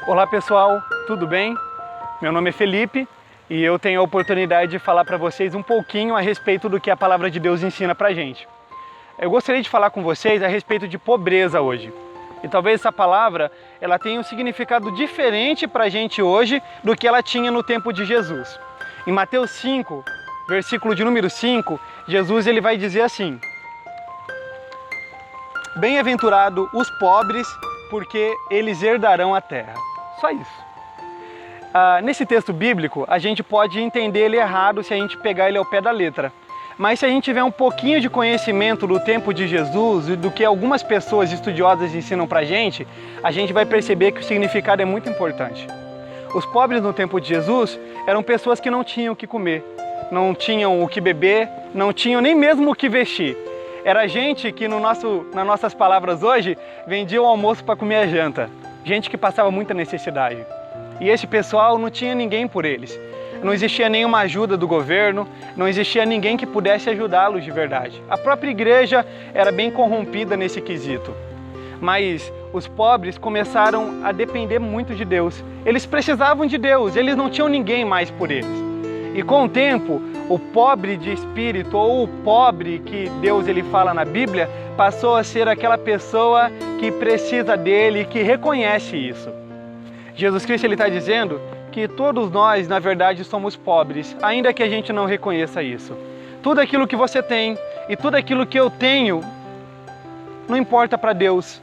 Olá pessoal, tudo bem? Meu nome é Felipe e eu tenho a oportunidade de falar para vocês um pouquinho a respeito do que a Palavra de Deus ensina pra gente. Eu gostaria de falar com vocês a respeito de pobreza hoje. E talvez essa palavra ela tenha um significado diferente pra gente hoje do que ela tinha no tempo de Jesus. Em Mateus 5, versículo de número 5, Jesus ele vai dizer assim: Bem-aventurado os pobres, porque eles herdarão a terra. Só isso. Nesse texto bíblico, a gente pode entender ele errado se a gente pegar ele ao pé da letra. Mas se a gente tiver um pouquinho de conhecimento do tempo de Jesus e do que algumas pessoas estudiosas ensinam pra gente, a gente vai perceber que o significado é muito importante. Os pobres no tempo de Jesus eram pessoas que não tinham o que comer, não tinham o que beber, não tinham nem mesmo o que vestir. Era gente que, nas nossas palavras hoje, vendia o almoço para comer a janta. Gente que passava muita necessidade. E esse pessoal não tinha ninguém por eles. Não existia nenhuma ajuda do governo, não existia ninguém que pudesse ajudá-los de verdade. A própria igreja era bem corrompida nesse quesito. Mas os pobres começaram a depender muito de Deus. Eles precisavam de Deus, eles não tinham ninguém mais por eles. E com o tempo, o pobre de espírito, ou o pobre que Deus ele fala na Bíblia, passou a ser aquela pessoa que precisa dele, que reconhece isso. Jesus Cristo ele está dizendo que todos nós, na verdade, somos pobres, ainda que a gente não reconheça isso. Tudo aquilo que você tem e tudo aquilo que eu tenho, não importa para Deus,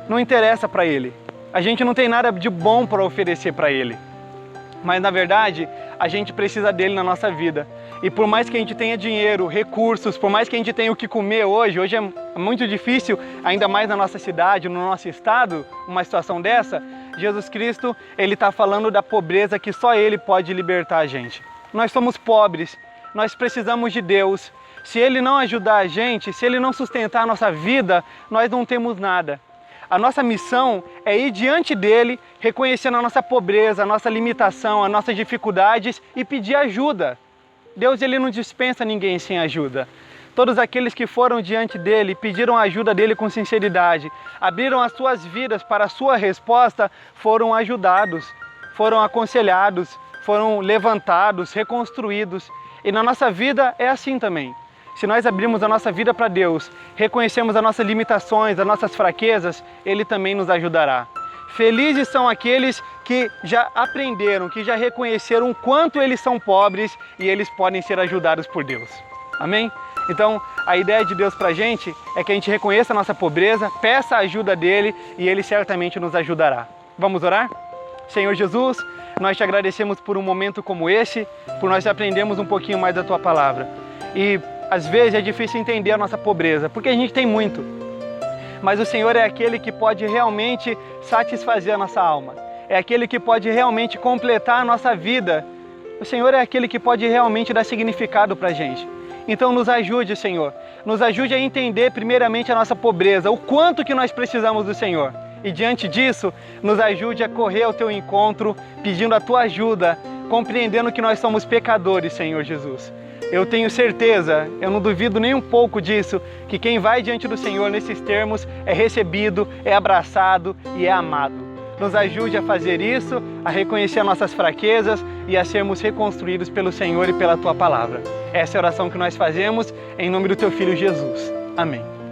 não interessa para Ele. A gente não tem nada de bom para oferecer para Ele. Mas, na verdade, a gente precisa dele na nossa vida. E por mais que a gente tenha dinheiro, recursos, por mais que a gente tenha o que comer hoje é muito difícil, ainda mais na nossa cidade, no nosso estado, uma situação dessa, Jesus Cristo, ele está falando da pobreza que só Ele pode libertar a gente. Nós somos pobres, nós precisamos de Deus. Se Ele não ajudar a gente, se Ele não sustentar a nossa vida, nós não temos nada. A nossa missão é ir diante dele, reconhecendo a nossa pobreza, a nossa limitação, as nossas dificuldades e pedir ajuda. Deus ele não dispensa ninguém sem ajuda. Todos aqueles que foram diante dele, pediram a ajuda dele com sinceridade, abriram as suas vidas para a sua resposta, foram ajudados, foram aconselhados, foram levantados, reconstruídos. E na nossa vida é assim também. Se nós abrirmos a nossa vida para Deus, reconhecemos as nossas limitações, as nossas fraquezas, Ele também nos ajudará. Felizes são aqueles que já aprenderam, que já reconheceram o quanto eles são pobres e eles podem ser ajudados por Deus. Amém? Então, a ideia de Deus para a gente é que a gente reconheça a nossa pobreza, peça a ajuda dEle e Ele certamente nos ajudará. Vamos orar? Senhor Jesus, nós te agradecemos por um momento como esse, por nós aprendermos um pouquinho mais da Tua Palavra. E às vezes é difícil entender a nossa pobreza, porque a gente tem muito. Mas o Senhor é aquele que pode realmente satisfazer a nossa alma. É aquele que pode realmente completar a nossa vida. O Senhor é aquele que pode realmente dar significado para a gente. Então nos ajude, Senhor. Nos ajude a entender primeiramente a nossa pobreza, o quanto que nós precisamos do Senhor. E diante disso, nos ajude a correr ao Teu encontro, pedindo a Tua ajuda, compreendendo que nós somos pecadores, Senhor Jesus. Eu tenho certeza, eu não duvido nem um pouco disso, que quem vai diante do Senhor nesses termos é recebido, é abraçado e é amado. Nos ajude a fazer isso, a reconhecer as nossas fraquezas e a sermos reconstruídos pelo Senhor e pela Tua Palavra. Essa é a oração que nós fazemos em nome do Teu Filho Jesus. Amém.